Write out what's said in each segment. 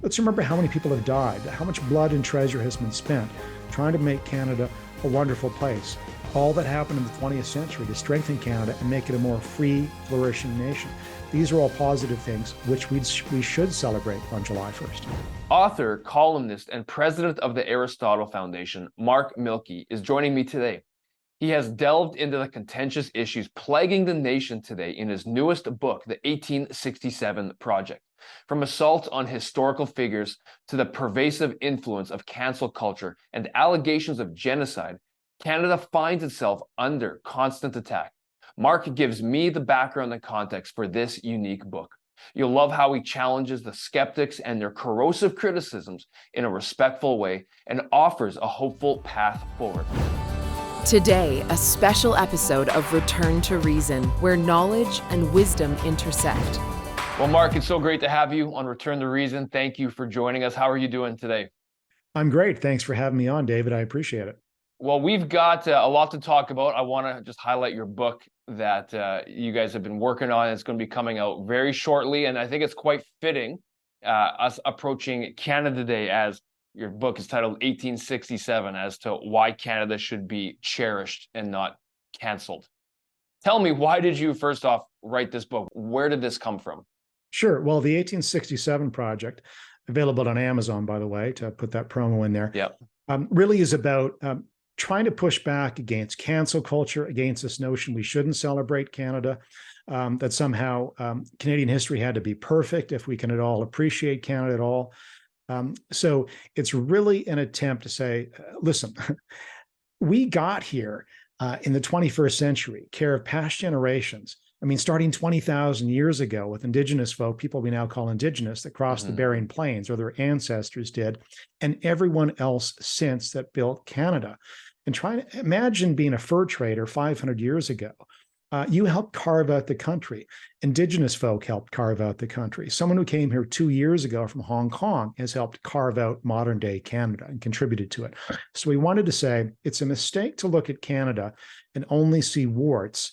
let's remember how many people have died, how much blood and treasure has been spent trying to make Canada a wonderful place. All that happened in the 20th century to strengthen Canada and make it a more free, flourishing nation. These are all positive things which we should celebrate on July 1st. Author, columnist, and president of the Aristotle Foundation, Mark Milke, is joining me today. He has delved into the contentious issues plaguing the nation today in his newest book, The 1867 Project. From assaults on historical figures to the pervasive influence of cancel culture and allegations of genocide, Canada finds itself under constant attack. Mark gives me the background and context for this unique book. You'll love how he challenges the skeptics and their corrosive criticisms in a respectful way and offers a hopeful path forward. Today, a special episode of Return to Reason, where knowledge and wisdom intersect. Well, Mark, it's so great to have you on Return to Reason. Thank you for joining us. How are you doing today? I'm great. Thanks for having me on, David. I appreciate it. Well, we've got a lot to talk about. I want to just highlight your book that you guys have been working on. It's going to be coming out very shortly, and I think it's quite fitting, us approaching Canada Day, as your book is titled 1867, as to why Canada should be cherished and not canceled. Tell me, why did you first off write this book? Where did this come from? Sure. Well, the 1867 Project, available on Amazon, by the way, to put that promo in there, really is about trying to push back against cancel culture, against this notion we shouldn't celebrate Canada, that somehow Canadian history had to be perfect if we can at all appreciate Canada at all. So it's really an attempt to say, listen, we got here in the 21st century, care of past generations. I mean, starting 20,000 years ago with Indigenous folk, people we now call Indigenous, that crossed the Bering Plains, or their ancestors did, and everyone else since that built Canada. And try to imagine being a fur trader 500 years ago. You helped carve out the country. Indigenous folk helped carve out the country. Someone who came here 2 years ago from Hong Kong has helped carve out modern day Canada and contributed to it. So we wanted to say it's a mistake to look at Canada and only see warts,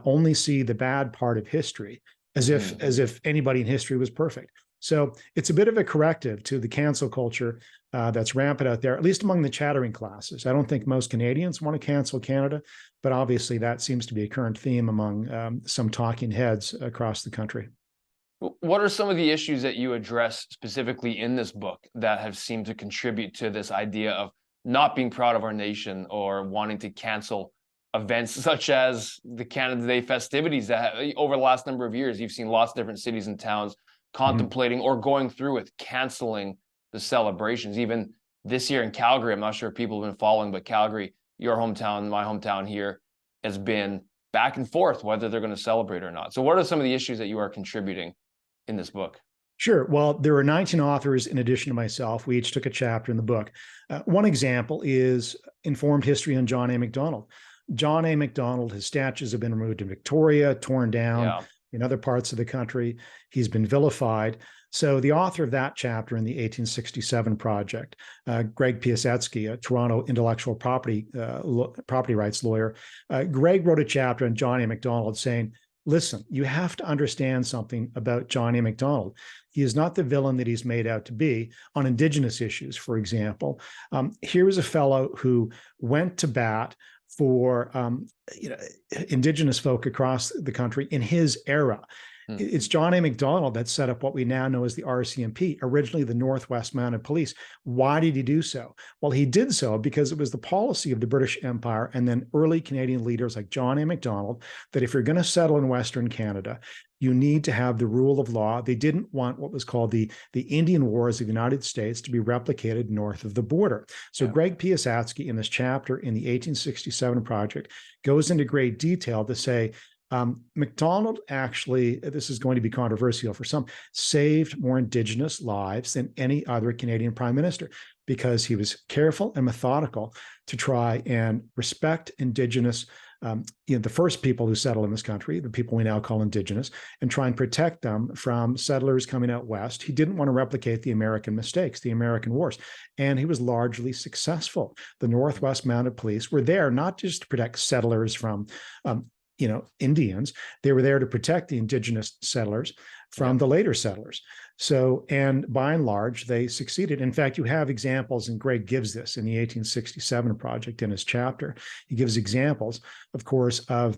only see the bad part of history, as if anybody in history was perfect. So it's a bit of a corrective to the cancel culture that's rampant out there, at least among the chattering classes. I don't think most Canadians want to cancel Canada, but obviously that seems to be a current theme among some talking heads across the country. What are some of the issues that you address specifically in this book that have seemed to contribute to this idea of not being proud of our nation or wanting to cancel events such as the Canada Day festivities that over the last number of years, you've seen lots of different cities and towns contemplating or going through with canceling the celebrations. Even this year in Calgary, I'm not sure if people have been following, but Calgary, your hometown, my hometown here, has been back and forth whether they're going to celebrate or not. So what are some of the issues that you are contributing in this book? Sure. Well, there are 19 authors in addition to myself. We each took a chapter in the book. One example is informed history on John A. Macdonald. John A. Macdonald, his statues have been removed in Victoria, torn down in other parts of the country. He's been vilified. So the author of that chapter in the 1867 Project, Greg Piasecki, a Toronto intellectual property rights lawyer, Greg wrote a chapter on John A. Macdonald saying, listen, you have to understand something about John A. Macdonald. He is not the villain that he's made out to be on Indigenous issues, for example. Here is a fellow who went to bat for Indigenous folk across the country in his era. It's John A. Macdonald that set up what we now know as the RCMP, originally the Northwest Mounted Police. Why did he do so? Well, he did so because it was the policy of the British Empire and then early Canadian leaders like John A. Macdonald that if you're going to settle in Western Canada, you need to have the rule of law. They didn't want what was called the Indian Wars of the United States to be replicated north of the border. So Greg Piasecki in this chapter in the 1867 Project goes into great detail to say, Macdonald actually, this is going to be controversial for some, saved more Indigenous lives than any other Canadian prime minister because he was careful and methodical to try and respect Indigenous, the first people who settled in this country, the people we now call Indigenous, and try and protect them from settlers coming out west. He didn't want to replicate the American mistakes, the American wars, and he was largely successful. The Northwest Mounted Police were there not just to protect settlers from Indians. They were there to protect the Indigenous settlers from the later settlers. So, and by and large, they succeeded. In fact, you have examples, and Greg gives this in the 1867 project in his chapter. He gives examples, of course, of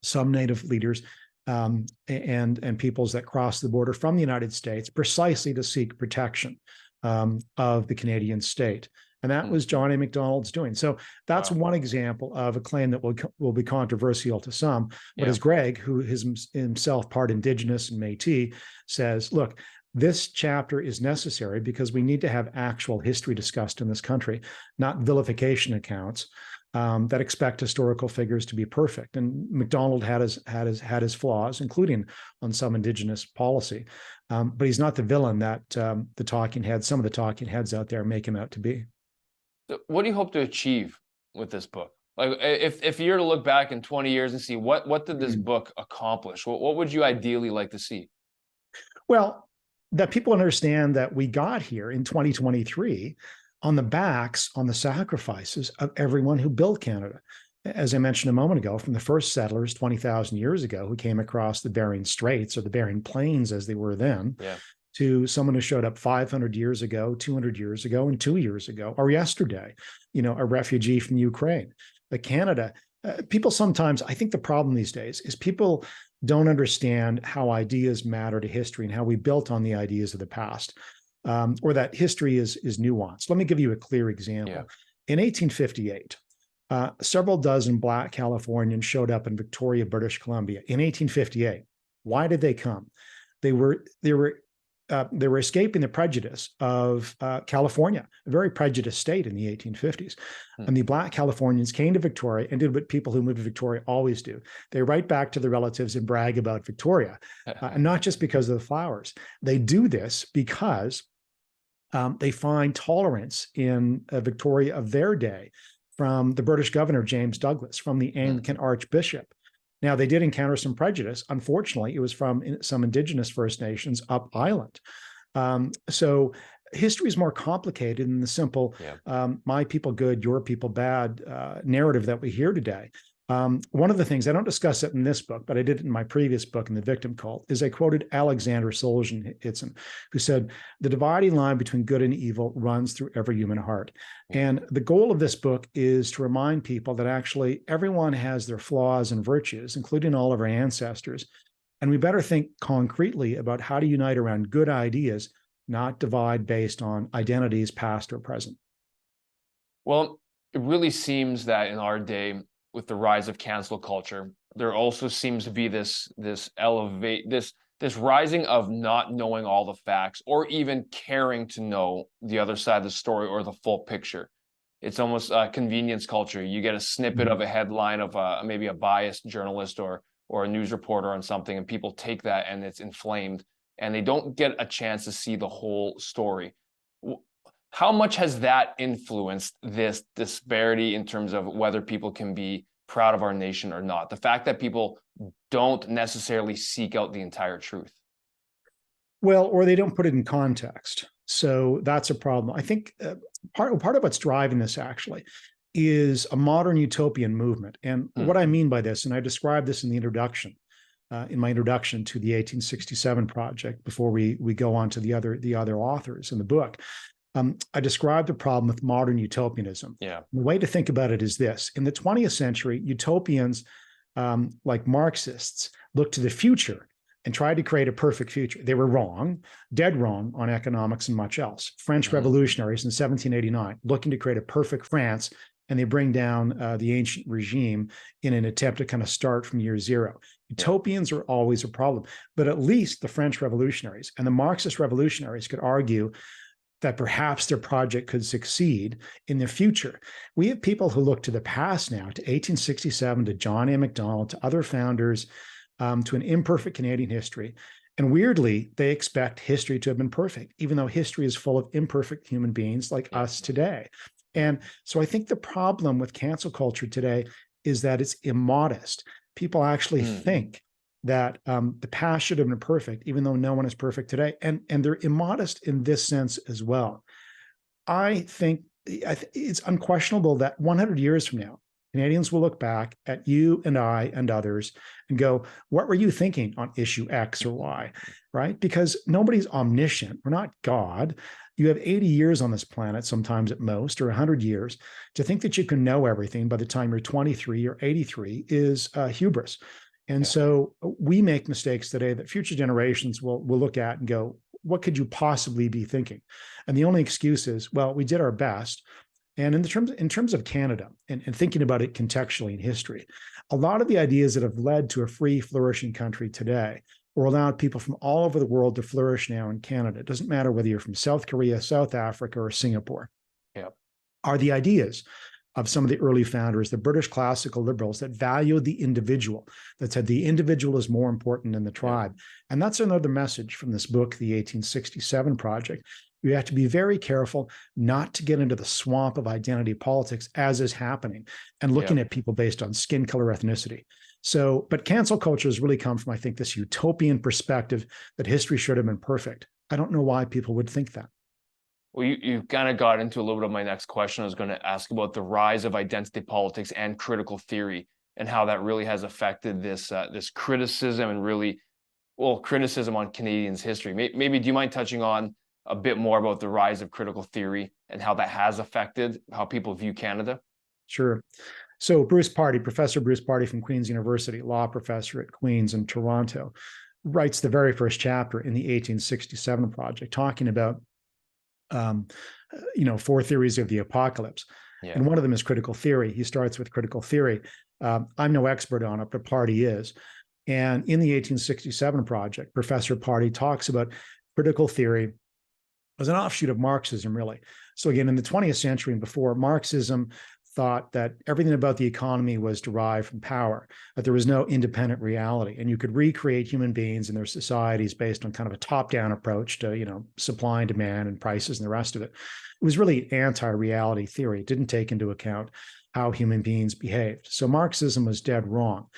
some Native leaders and peoples that crossed the border from the United States precisely to seek protection of the Canadian state. And that was John A. Macdonald's doing. So that's one example of a claim that will be controversial to some. But as Greg, who is himself part Indigenous and Métis, says, look, this chapter is necessary because we need to have actual history discussed in this country, not vilification accounts that expect historical figures to be perfect. And Macdonald had his flaws, including on some Indigenous policy. But he's not the villain that some of the talking heads out there make him out to be. So what do you hope to achieve with this book? Like, if you were to look back in 20 years and see what did this book accomplish, what would you ideally like to see? Well, that people understand that we got here in 2023 on the sacrifices of everyone who built Canada. As I mentioned a moment ago, from the first settlers 20,000 years ago who came across the Bering Straits, or the Bering Plains as they were then, to someone who showed up 500 years ago, 200 years ago, and 2 years ago, or yesterday, a refugee from Ukraine. But Canada, people sometimes, I think the problem these days is people don't understand how ideas matter to history and how we built on the ideas of the past, or that history is nuanced. Let me give you a clear example. In 1858, several dozen Black Californians showed up in Victoria, British Columbia in 1858. Why did they come? They were escaping the prejudice of California, a very prejudiced state in the 1850s. And the Black Californians came to Victoria and did what people who move to Victoria always do. They write back to their relatives and brag about Victoria, and not just because of the flowers. They do this because they find tolerance in Victoria of their day from the British governor, James Douglas, from the Anglican Archbishop. Now, they did encounter some prejudice. Unfortunately, it was from some Indigenous First Nations up island. So history is more complicated than the simple my people good, your people bad narrative that we hear today. One of the things, I don't discuss it in this book, but I did it in my previous book, in The Victim Cult, is I quoted Alexander Solzhenitsyn, who said, the dividing line between good and evil runs through every human heart. And the goal of this book is to remind people that actually everyone has their flaws and virtues, including all of our ancestors. And we better think concretely about how to unite around good ideas, not divide based on identities, past or present. Well, it really seems that in our day, with the rise of cancel culture, there also seems to be this rising of not knowing all the facts, or even caring to know the other side of the story or the full picture. It's almost a convenience culture. You get a snippet of a headline of maybe a biased journalist or a news reporter on something, and people take that and it's inflamed, and they don't get a chance to see the whole story. How much has that influenced this disparity in terms of whether people can be proud of our nation or not? The fact that people don't necessarily seek out the entire truth. Well, or they don't put it in context. So that's a problem. I think part of what's driving this actually is a modern utopian movement. And what I mean by this, and I described this in the introduction, in my introduction to the 1867 project, before we go on to the other authors in the book. I described the problem with modern utopianism. The way to think about it is this. In the 20th century, utopians, like Marxists, looked to the future and tried to create a perfect future. They were wrong, dead wrong on economics and much else. French revolutionaries in 1789, looking to create a perfect France, and they bring down the ancient regime in an attempt to kind of start from year zero. Utopians are always a problem, but at least the French revolutionaries and the Marxist revolutionaries could argue that perhaps their project could succeed in the future. We have people who look to the past now, to 1867, to John A. Macdonald, to other founders, to an imperfect Canadian history. And weirdly, they expect history to have been perfect, even though history is full of imperfect human beings like us today. And so I think the problem with cancel culture today is that it's immodest. People actually think that the past should have been perfect, even though no one is perfect today. And they're immodest in this sense as well. I think it's unquestionable that 100 years from now, Canadians will look back at you and I and others and go, what were you thinking on issue X or Y, right? Because nobody's omniscient. We're not God. You have 80 years on this planet, sometimes at most, or 100 years. To think that you can know everything by the time you're 23 or 83 is hubris. And so we make mistakes today that future generations will look at and go, what could you possibly be thinking? And the only excuse is, well, we did our best. And in terms of Canada and thinking about it contextually in history, a lot of the ideas that have led to a free, flourishing country today or allowed people from all over the world to flourish now in Canada, it doesn't matter whether you're from South Korea, South Africa, or Singapore, are the ideas of some of the early founders, the British classical liberals that valued the individual, that said the individual is more important than the tribe. And that's another message from this book, The 1867 Project. You have to be very careful not to get into the swamp of identity politics as is happening and looking at people based on skin color, ethnicity. So, but cancel culture has really come from, I think, this utopian perspective that history should have been perfect. I don't know why people would think that. Well, you kind of got into a little bit of my next question. I was going to ask about the rise of identity politics and critical theory and how that really has affected this this criticism and really, well, criticism on Canadians' history. Maybe do you mind touching on a bit more about the rise of critical theory and how that has affected how people view Canada? Sure. So Professor Bruce Party from Queen's University, law professor at Queen's in Toronto, writes the very first chapter in the 1867 Project, talking about, 4 theories of the apocalypse. And one of them is critical theory. He starts with critical theory. I'm no expert on it, but Party is. And in the 1867 Project, Professor Party talks about critical theory as an offshoot of Marxism, really. So again, in the 20th century and before, Marxism thought that everything about the economy was derived from power, that there was no independent reality, and you could recreate human beings and their societies based on kind of a top-down approach to, supply and demand and prices and the rest of it. It was really anti-reality theory. It didn't take into account how human beings behaved. So Marxism was dead wrong.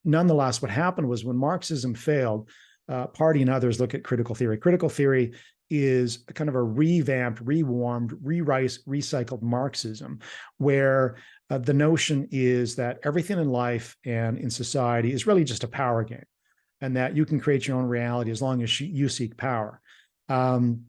Nonetheless, what happened was when Marxism failed, Party and others look at critical theory. Critical theory is a kind of a revamped, rewarmed, recycled Marxism, where the notion is that everything in life and in society is really just a power game, and that you can create your own reality as long as you seek power. And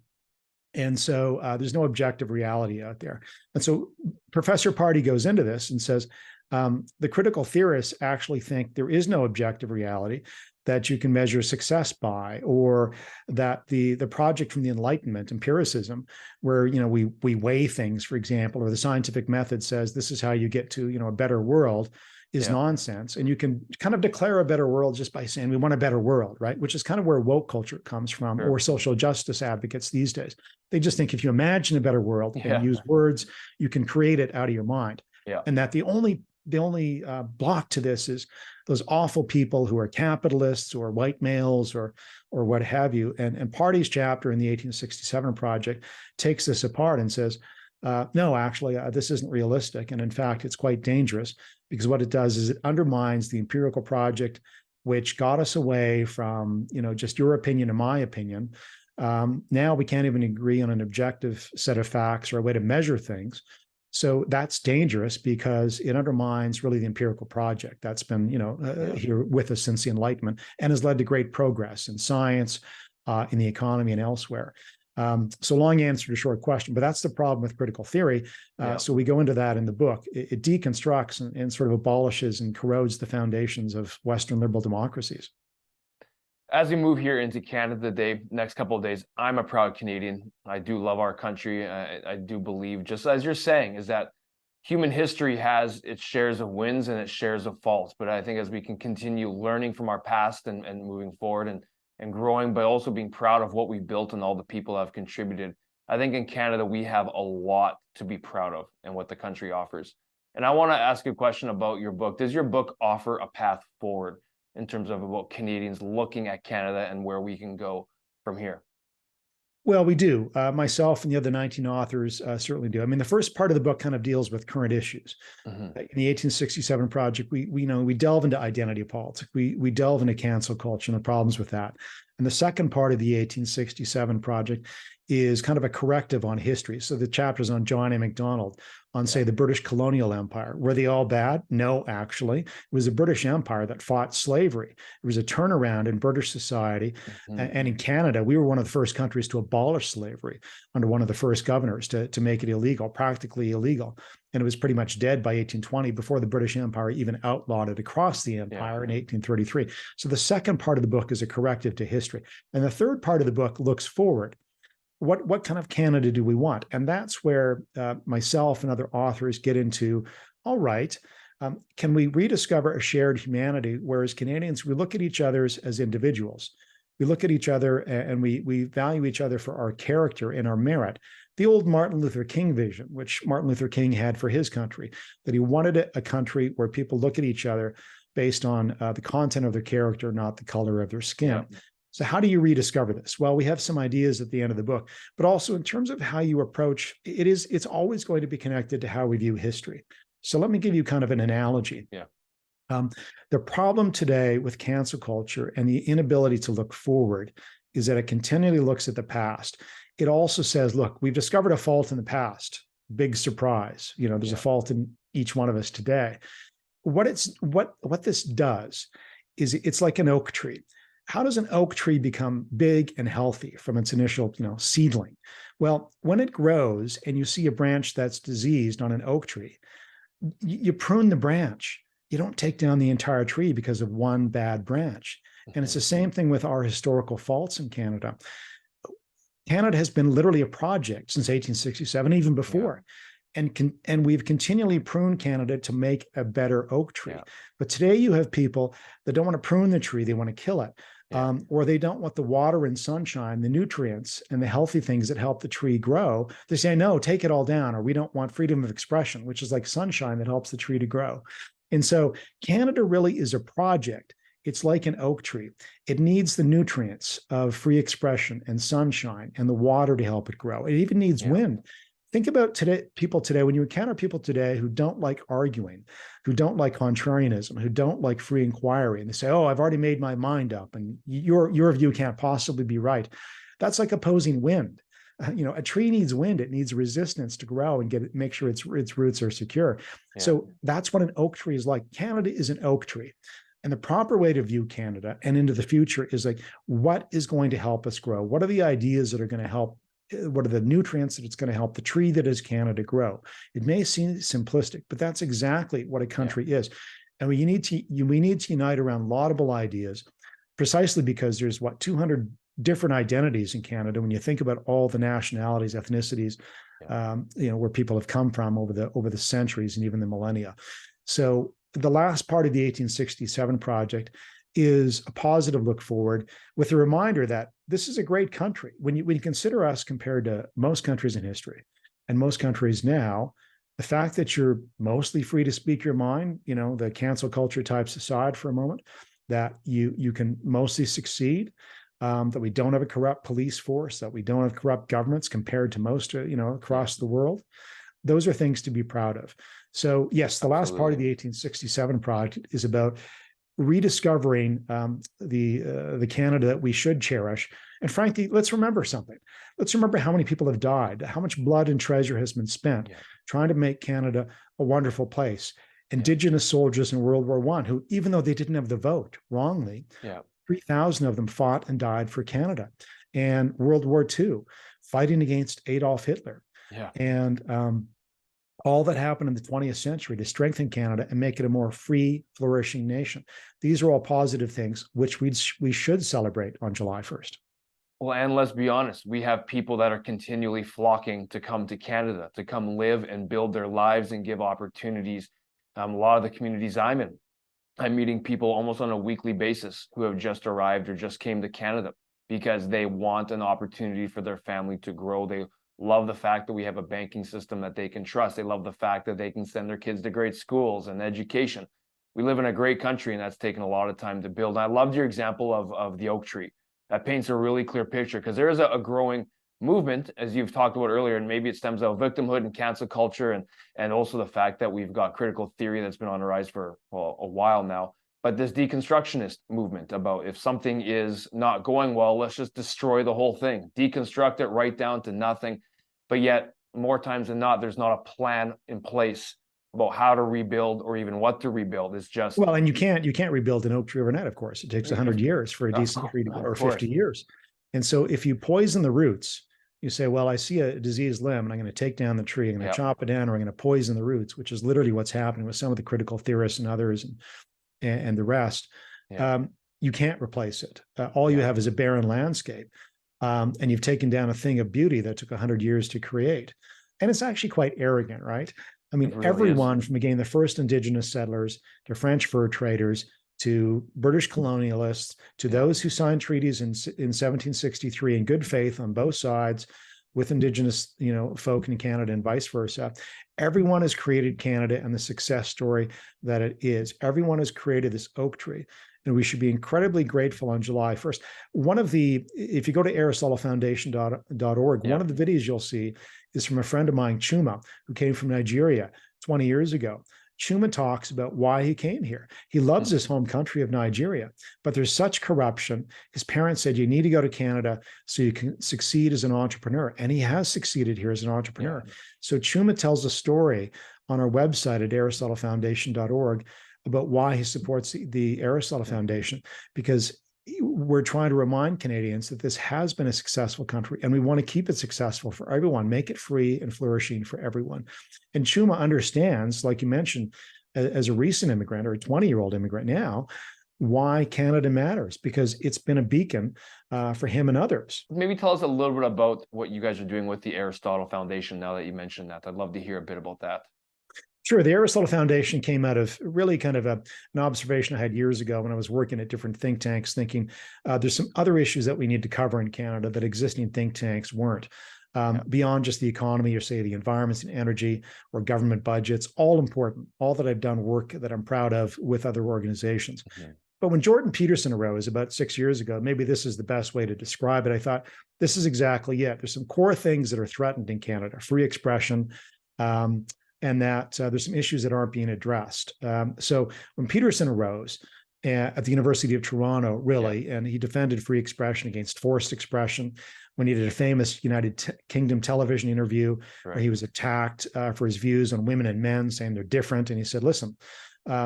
so there's no objective reality out there. And so Professor Party goes into this and says, the critical theorists actually think there is no objective reality that you can measure success by, or that the project from the Enlightenment, empiricism, where we weigh things, for example, or the scientific method says this is how you get to a better world, is nonsense. And you can kind of declare a better world just by saying we want a better world, right? Which is kind of where woke culture comes from, or social justice advocates these days. They just think if you imagine a better world and use words, you can create it out of your mind. And that the only block to this is those awful people who are capitalists or white males or what have you. And Party's chapter in the 1867 Project takes this apart and says, no, actually, this isn't realistic. And in fact, it's quite dangerous, because what it does is it undermines the empirical project, which got us away from, just your opinion and my opinion. Now we can't even agree on an objective set of facts or a way to measure things. So that's dangerous because it undermines really the empirical project that's been, here with us since the Enlightenment, and has led to great progress in science, in the economy, and elsewhere. So long answer to short question, but that's the problem with critical theory. So we go into that in the book. It deconstructs and sort of abolishes and corrodes the foundations of Western liberal democracies. As we move here into Canada today, next couple of days, I'm a proud Canadian. I do love our country. I do believe, just as you're saying, is that human history has its shares of wins and its shares of faults. But I think as we can continue learning from our past and moving forward and growing, but also being proud of what we built and all the people that have contributed, I think in Canada, we have a lot to be proud of and what the country offers. And I want to ask you a question about your book. Does your book offer a path forward in terms of about Canadians looking at Canada and where we can go from here? Well, we do. Myself and the other 19 authors certainly do. I mean, the first part of the book kind of deals with current issues. In the 1867 Project, we delve into identity politics. We delve into cancel culture and the problems with that. And the second part of the 1867 Project is kind of a corrective on history. So the chapters on John A. Macdonald, on, say, the British colonial empire. Were they all bad? No, actually. It was the British Empire that fought slavery. It was a turnaround in British society. And in Canada, we were one of the first countries to abolish slavery under one of the first governors to make it illegal, practically illegal. And it was pretty much dead by 1820 before the British Empire even outlawed it across the empire in 1833. So the second part of the book is a corrective to history. And the third part of the book looks forward. What kind of Canada do we want? And that's where myself and other authors get into, all right, can we rediscover a shared humanity? Whereas Canadians, we look at each other as individuals. We look at each other and we value each other for our character and our merit. The old Martin Luther King vision, which Martin Luther King had for his country, that he wanted a country where people look at each other based on the content of their character, not the color of their skin. Yeah. So how do you rediscover this? Well, we have some ideas at the end of the book, but also in terms of how you approach, it's always going to be connected to how we view history. So let me give you kind of an analogy. Yeah. The problem today with cancel culture and the inability to look forward is that it continually looks at the past. It also says, look, we've discovered a fault in the past. Big surprise. There's a fault in each one of us today. What this does is it's like an oak tree. How does an oak tree become big and healthy from its initial, seedling? Well, when it grows and you see a branch that's diseased on an oak tree, you prune the branch. You don't take down the entire tree because of one bad branch. And it's the same thing with our historical faults in Canada. Canada has been literally a project since 1867, even before. Yeah. And we've continually pruned Canada to make a better oak tree. Yeah. But today you have people that don't want to prune the tree, they want to kill it. Yeah. Or they don't want the water and sunshine, the nutrients and the healthy things that help the tree grow. They say, no, take it all down, or we don't want freedom of expression, which is like sunshine that helps the tree to grow. And so Canada really is a project. It's like an oak tree. It needs the nutrients of free expression and sunshine and the water to help it grow. It even needs wind. Think about people today, when you encounter people today who don't like arguing, who don't like contrarianism, who don't like free inquiry, and they say, oh, I've already made my mind up and your view can't possibly be right. That's like opposing wind. A tree needs wind. It needs resistance to grow and make sure its roots are secure. Yeah. So that's what an oak tree is like. Canada is an oak tree. And the proper way to view Canada and into the future is like, what is going to help us grow? What are the ideas that are going to help? What are the nutrients that it's going to help the tree that is Canada grow? It may seem simplistic, but that's exactly what a country is. And we need to unite around laudable ideas, precisely because there's 200 different identities in Canada. When you think about all the nationalities, ethnicities, where people have come from over the centuries and even the millennia. So the last part of the 1867 project is a positive look forward with a reminder that this is a great country. When you consider us compared to most countries in history and most countries now, the fact that you're mostly free to speak your mind, the cancel culture types aside for a moment, that you can mostly succeed, that we don't have a corrupt police force, that we don't have corrupt governments compared to most, across the world. Those are things to be proud of. So yes, the last part of the 1867 project is about rediscovering the Canada that we should cherish. And frankly, let's remember something. Let's remember how many people have died, how much blood and treasure has been spent trying to make Canada a wonderful place. Indigenous soldiers in World War I, who, even though they didn't have the vote, wrongly, 3,000 of them fought and died for Canada. And World War II, fighting against Adolf Hitler. And all that happened in the 20th century to strengthen Canada and make it a more free, flourishing nation. These are all positive things, which we should celebrate on July 1st. Well, and let's be honest, we have people that are continually flocking to come to Canada, to come live and build their lives and give opportunities. A lot of the communities I'm in, I'm meeting people almost on a weekly basis who have just arrived or just came to Canada because they want an opportunity for their family to grow. They love the fact that we have a banking system that they can trust. They love the fact that they can send their kids to great schools and education. We live in a great country, and that's taken a lot of time to build. And I loved your example of the oak tree. That paints a really clear picture, because there is a growing movement, as you've talked about earlier, and maybe it stems out of victimhood and cancel culture, and also the fact that we've got critical theory that's been on the rise for a while now. But this deconstructionist movement about, if something is not going well, let's just destroy the whole thing, deconstruct it right down to nothing. But yet more times than not, there's not a plan in place about how to rebuild or even what to rebuild. It's just, well, and you can't rebuild an oak tree overnight. Of course, it takes 100 years for a decent tree to grow, or 50 years. And so if you poison the roots, you say, well, I see a diseased limb and I'm going to take down the tree, I'm going to chop it down, or I'm going to poison the roots, which is literally what's happening with some of the critical theorists and others and the rest. You can't replace it. All you have is a barren landscape. And you've taken down a thing of beauty that took 100 years to create. And it's actually quite arrogant, right? I mean, really everyone from, again, the first indigenous settlers to French fur traders to British colonialists to those who signed treaties in 1763 in good faith on both sides with indigenous, folk in Canada and vice versa. Everyone has created Canada and the success story that it is. Everyone has created this oak tree. And we should be incredibly grateful on July 1st. If you go to AristotleFoundation.org, one of the videos you'll see is from a friend of mine, Chuma, who came from Nigeria 20 years ago. Chuma talks about why he came here. He loves his home country of Nigeria, but there's such corruption. His parents said, you need to go to Canada so you can succeed as an entrepreneur. And he has succeeded here as an entrepreneur. So Chuma tells a story on our website at AristotleFoundation.org about why he supports the Aristotle Foundation, because we're trying to remind Canadians that this has been a successful country and we want to keep it successful for everyone, make it free and flourishing for everyone. And Chuma understands, like you mentioned, as a recent immigrant or a 20-year-old immigrant now, why Canada matters, because it's been a beacon for him and others. Maybe tell us a little bit about what you guys are doing with the Aristotle Foundation now that you mentioned that. I'd love to hear a bit about that. Sure. The Aristotle Foundation came out of really kind of an observation I had years ago when I was working at different think tanks, thinking there's some other issues that we need to cover in Canada that existing think tanks weren't. Beyond just the economy or say the environment and energy or government budgets, all important, all that I've done work that I'm proud of with other organizations. But when Jordan Peterson arose about 6 years ago, maybe this is the best way to describe it, I thought this is exactly it. There's some core things that are threatened in Canada, free expression, and that there's some issues that aren't being addressed. So when Peterson arose at the University of Toronto, really, and he defended free expression against forced expression, when he did a famous United Kingdom television interview where he was attacked for his views on women and men, saying they're different. And he said, listen,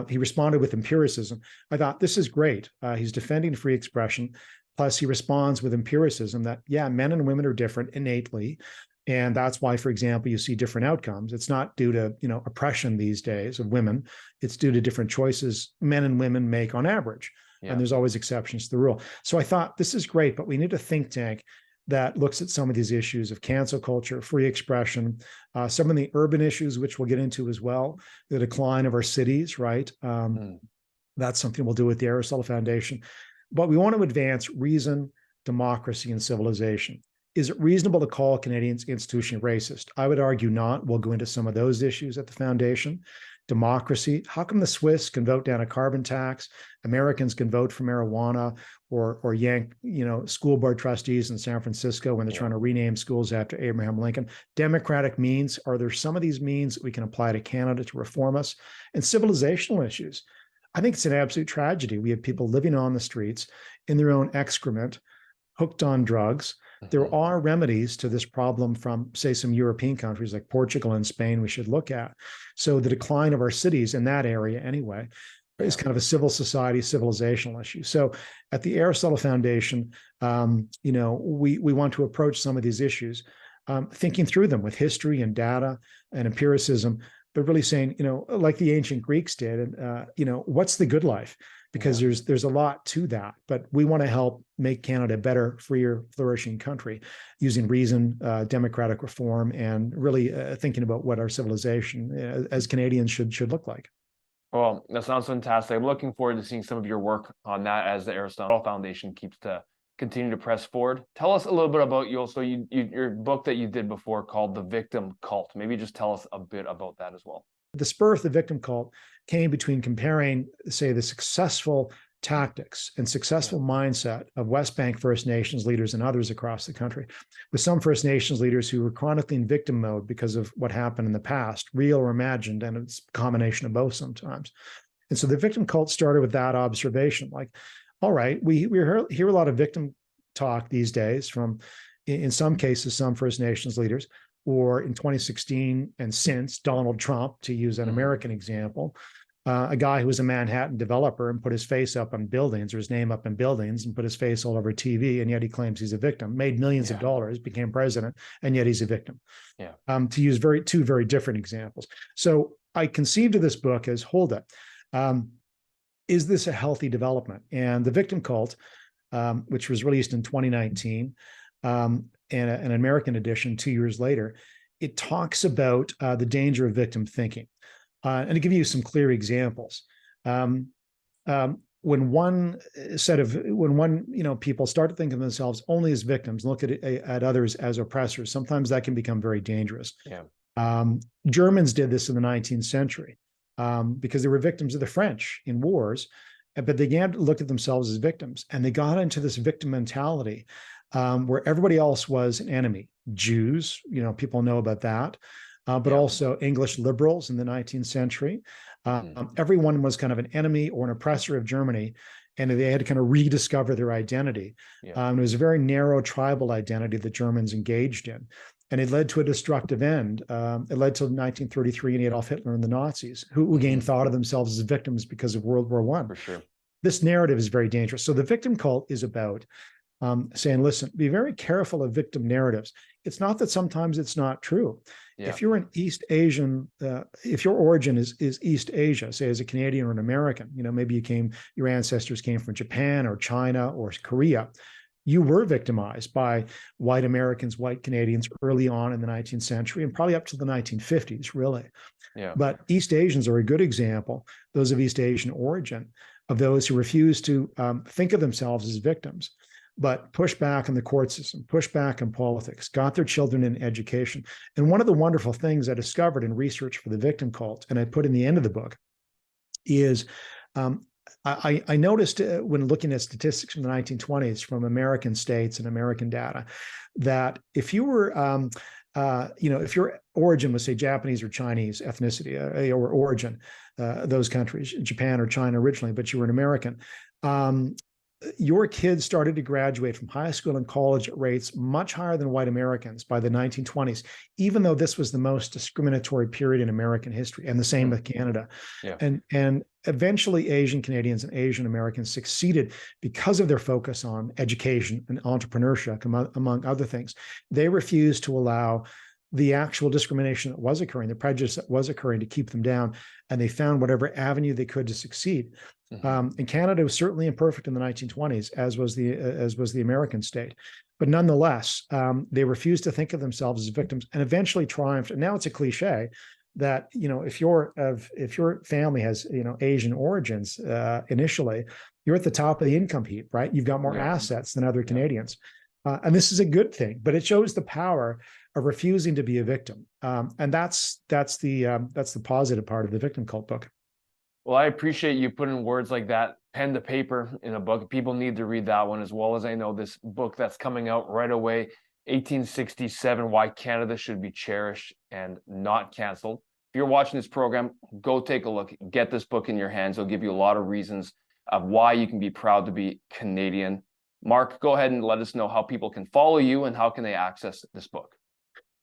he responded with empiricism. I thought, this is great. He's defending free expression. Plus, he responds with empiricism that, men and women are different innately. And that's why, for example, you see different outcomes. It's not due to, oppression these days of women. It's due to different choices men and women make on average. And there's always exceptions to the rule. So I thought, this is great, but we need a think tank that looks at some of these issues of cancel culture, free expression, some of the urban issues, which we'll get into as well, the decline of our cities, right? That's something we'll do with the Aristotle Foundation. But we want to advance reason, democracy, and civilization. Is it reasonable to call Canadians institutionally racist? I would argue not. We'll go into some of those issues at the foundation. Democracy. How come the Swiss can vote down a carbon tax? Americans can vote for marijuana or yank, school board trustees in San Francisco when they're trying to rename schools after Abraham Lincoln. Democratic means. Are there some of these means that we can apply to Canada to reform us? And civilizational issues. I think it's an absolute tragedy. We have people living on the streets in their own excrement, hooked on drugs. There are remedies to this problem from, say, some European countries like Portugal and Spain we should look at. So the decline of our cities in that area anyway is kind of a civil society, civilizational issue. So at the Aristotle Foundation, we want to approach some of these issues, thinking through them with history and data and empiricism, but really saying, like the ancient Greeks did, what's the good life? Because there's a lot to that, but we want to help make Canada a better, freer, flourishing country using reason, democratic reform, and really thinking about what our civilization as Canadians should look like. Well, that sounds fantastic. I'm looking forward to seeing some of your work on that as the Aristotle Foundation keeps to continue to press forward. Tell us a little bit about your book that you did before called The Victim Cult. Maybe just tell us a bit about that as well. The spur of the victim cult came between comparing, say, the successful tactics and successful mindset of West Bank First Nations leaders and others across the country with some First Nations leaders who were chronically in victim mode because of what happened in the past, real or imagined, and it's a combination of both sometimes. And so the victim cult started with that observation, like, all right, we hear a lot of victim talk these days from, in some cases, some First Nations leaders. or in 2016 and since, Donald Trump, to use an American example, a guy who was a Manhattan developer and put his face up on buildings or his name up in buildings and put his face all over TV, and yet he claims he's a victim, made millions of dollars, became president, and yet he's a victim. To use two very different examples. So I conceived of this book as, hold it, is this a healthy development? And The Victim Cult, which was released in 2019, and an American edition 2 years later, it talks about the danger of victim thinking. And to give you some clear examples, when people start to think of themselves only as victims, look at others as oppressors, sometimes that can become very dangerous. Germans did this in the 19th century because they were victims of the French in wars, but they began to look at themselves as victims, and they got into this victim mentality where everybody else was an enemy. Jews, people know about that. But also English liberals in the 19th century. Everyone was kind of an enemy or an oppressor of Germany, and they had to kind of rediscover their identity. It was a very narrow tribal identity that Germans engaged in, and it led to a destructive end. It led to 1933 and Adolf Hitler and the Nazis, who again thought of themselves as victims because of World War I. For sure. This narrative is very dangerous. So The Victim Cult is about saying, listen, be very careful of victim narratives. It's not that sometimes it's not true. If you're an East Asian, if your origin is East Asia, say as a Canadian or an American, maybe your ancestors came from Japan or China or Korea, you were victimized by white Americans, white Canadians early on in the 19th century and probably up to the 1950s, really. But East Asians are a good example, those of East Asian origin, of those who refuse to think of themselves as victims, but push back in the court system, push back in politics, got their children in education. And one of the wonderful things I discovered in research for The Victim Cult, and I put in the end of the book, is I noticed when looking at statistics from the 1920s from American states and American data, that if you were, if your origin was, say, Japanese or Chinese ethnicity or origin, those countries, Japan or China originally, but you were an American, your kids started to graduate from high school and college at rates much higher than white Americans by the 1920s, even though this was the most discriminatory period in American history, and the same with Canada. And eventually Asian Canadians and Asian Americans succeeded because of their focus on education and entrepreneurship, among other things. They refused to allow the actual discrimination that was occurring, the prejudice that was occurring, to keep them down, and they found whatever avenue they could to succeed. And Canada was certainly imperfect in the 1920s, as was the American state, but nonetheless, they refused to think of themselves as victims, and eventually triumphed. And now it's a cliche that if your family has Asian origins initially, you're at the top of the income heap, right? You've got more assets than other Canadians, and this is a good thing. But it shows the power of refusing to be a victim, and that's the positive part of the Victim Cult book. Well, I appreciate you putting words like that, pen to paper, in a book. People need to read that one, as well as I know this book that's coming out right away, 1867, Why Canada Should Be Cherished and Not Cancelled. If you're watching this program, go take a look. Get this book in your hands. It'll give you a lot of reasons of why you can be proud to be Canadian. Mark, go ahead and let us know how people can follow you and how can they access this book.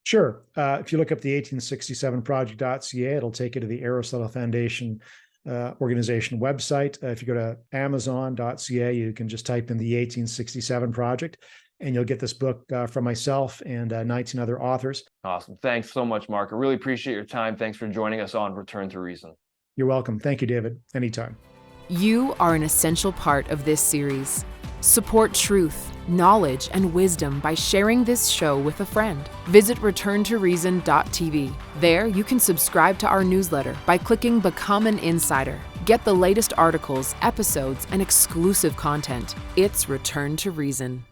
Sure. If you look up the 1867project.ca, it'll take you to the Aristotle Foundation organization website. If you go to amazon.ca, you can just type in the 1867 Project, and you'll get this book from myself and 19 other authors. Awesome. Thanks so much, Mark. I really appreciate your time. Thanks for joining us on Return to Reason. You're welcome. Thank you, David. Anytime. You are an essential part of this series. Support truth, knowledge, and wisdom by sharing this show with a friend. Visit returntoreason.tv. There, you can subscribe to our newsletter by clicking Become an Insider. Get the latest articles, episodes, and exclusive content. It's Return to Reason.